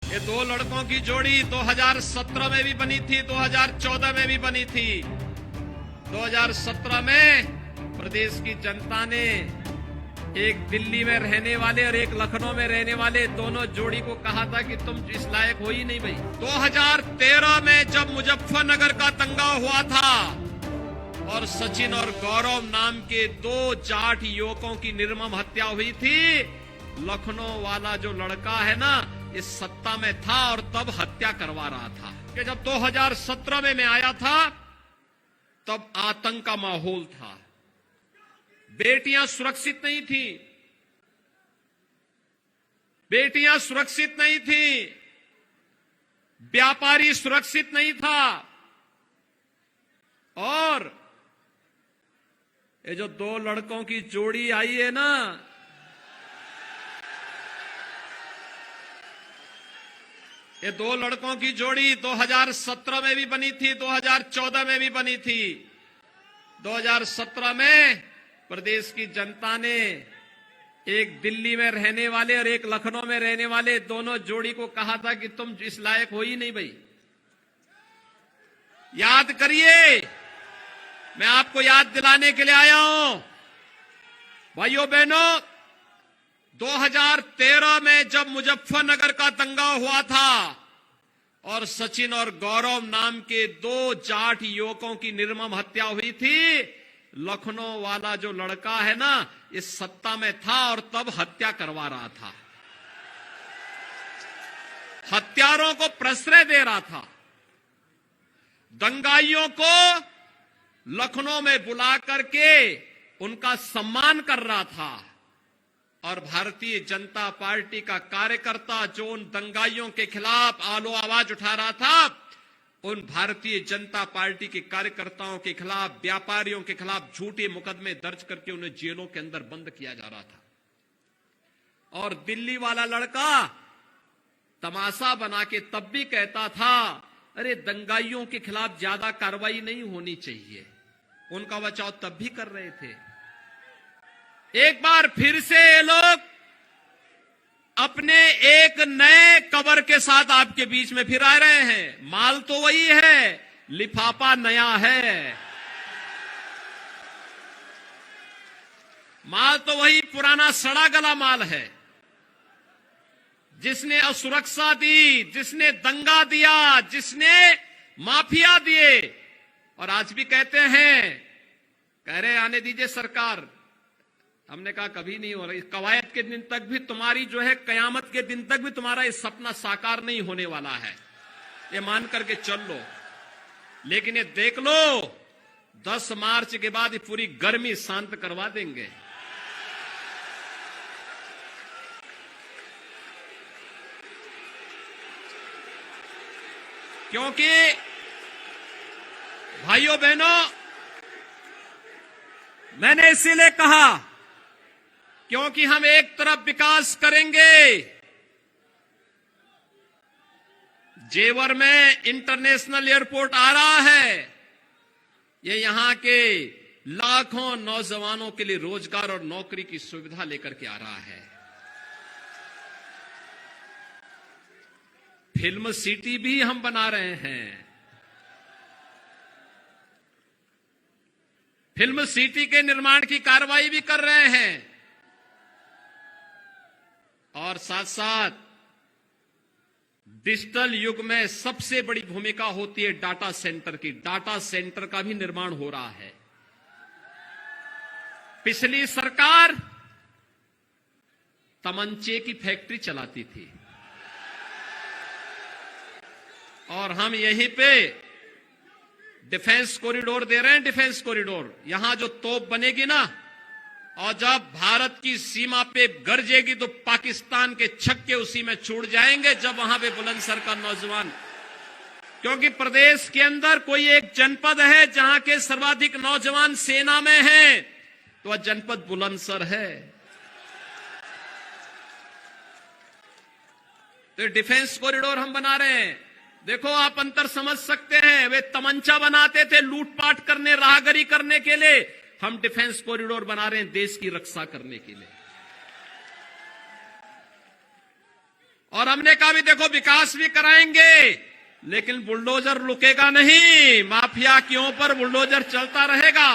ये दो लड़कों की जोड़ी 2017 में भी बनी थी, 2014 में भी बनी थी। 2017 में प्रदेश की जनता ने एक दिल्ली में रहने वाले और एक लखनऊ में रहने वाले दोनों जोड़ी को कहा था कि तुम इस लायक हो ही नहीं भाई। 2013 में जब मुजफ्फरनगर का दंगा हुआ था और सचिन और गौरव नाम के दो जाट युवकों की निर्मम हत्या हुई थी, लखनऊ वाला जो लड़का है ना, इस सत्ता में था और तब हत्या करवा रहा था। कि जब 2017 में मैं आया था तब आतंक का माहौल था, बेटियां सुरक्षित नहीं थी, बेटियां सुरक्षित नहीं थी, व्यापारी सुरक्षित नहीं था। और ये जो दो लड़कों की जोड़ी आई है ना, ये दो लड़कों की जोड़ी 2017 में भी बनी थी, 2014 में भी बनी थी। 2017 में प्रदेश की जनता ने एक दिल्ली में रहने वाले और एक लखनऊ में रहने वाले दोनों जोड़ी को कहा था कि तुम इस लायक हो ही नहीं भाई। याद करिए, मैं आपको याद दिलाने के लिए आया हूं। भाइयों बहनों, 2013 में जब मुजफ्फरनगर का दंगा हुआ था और सचिन और गौरव नाम के दो जाट युवकों की निर्मम हत्या हुई थी, लखनऊ वाला जो लड़का है ना, इस सत्ता में था और तब हत्या करवा रहा था, हत्यारों को प्रश्रय दे रहा था, दंगाइयों को लखनऊ में बुला करके उनका सम्मान कर रहा था। और भारतीय जनता पार्टी का कार्यकर्ता जो उन दंगाइयों के खिलाफ आलो आवाज उठा रहा था, उन भारतीय जनता पार्टी के कार्यकर्ताओं के खिलाफ, व्यापारियों के खिलाफ झूठे मुकदमे दर्ज करके उन्हें जेलों के अंदर बंद किया जा रहा था। और दिल्ली वाला लड़का तमाशा बना के तब भी कहता था, अरे दंगाइयों के खिलाफ ज्यादा कार्रवाई नहीं होनी चाहिए, उनका बचाव तब भी कर रहे थे। एक बार फिर से ये लोग अपने एक नए कवर के साथ आपके बीच में फिर आ रहे हैं। माल तो वही है, लिफाफा नया है। माल तो वही पुराना सड़ा गला माल है। जिसने असुरक्षा दी, जिसने दंगा दिया, जिसने माफिया दिए, और आज भी कहते हैं, कह रहे आने दीजिए सरकार। हमने कहा कभी नहीं हो रही, कवायद के दिन तक भी तुम्हारी जो है, कयामत के दिन तक भी तुम्हारा ये सपना साकार नहीं होने वाला है, ये मान करके चल लो। लेकिन ये देख लो, 10 मार्च के बाद ये पूरी गर्मी शांत करवा देंगे। क्योंकि भाइयों बहनों, मैंने इसीलिए कहा क्योंकि हम एक तरफ विकास करेंगे, जेवर में इंटरनेशनल एयरपोर्ट आ रहा है, ये यहां के लाखों नौजवानों के लिए रोजगार और नौकरी की सुविधा लेकर के आ रहा है। फिल्म सिटी भी हम बना रहे हैं। फिल्म सिटी के निर्माण की कार्रवाई भी कर रहे हैं। और साथ साथ डिजिटल युग में सबसे बड़ी भूमिका होती है डाटा सेंटर की। डाटा सेंटर का भी निर्माण हो रहा है। पिछली सरकार तमंचे की फैक्ट्री चलाती थी और हम यहीं पे डिफेंस कॉरिडोर दे रहे हैं। डिफेंस कॉरिडोर, यहां जो तोप बनेगी ना, और जब भारत की सीमा पे गरजेगी तो पाकिस्तान के छक्के उसी में छूट जाएंगे, जब वहां पे बुलंदशहर का नौजवान, क्योंकि प्रदेश के अंदर कोई एक जनपद है जहां के सर्वाधिक नौजवान सेना में हैं, तो वह जनपद बुलंदशहर है। तो डिफेंस कॉरिडोर हम बना रहे हैं। देखो, आप अंतर समझ सकते हैं। वे तमंचा बनाते थे लूटपाट करने, राहगरी करने के लिए, हम डिफेंस कॉरिडोर बना रहे हैं देश की रक्षा करने के लिए। और हमने कहा भी देखो विकास भी कराएंगे, लेकिन बुलडोजर रुकेगा नहीं, माफिया के ऊपर बुलडोजर चलता रहेगा।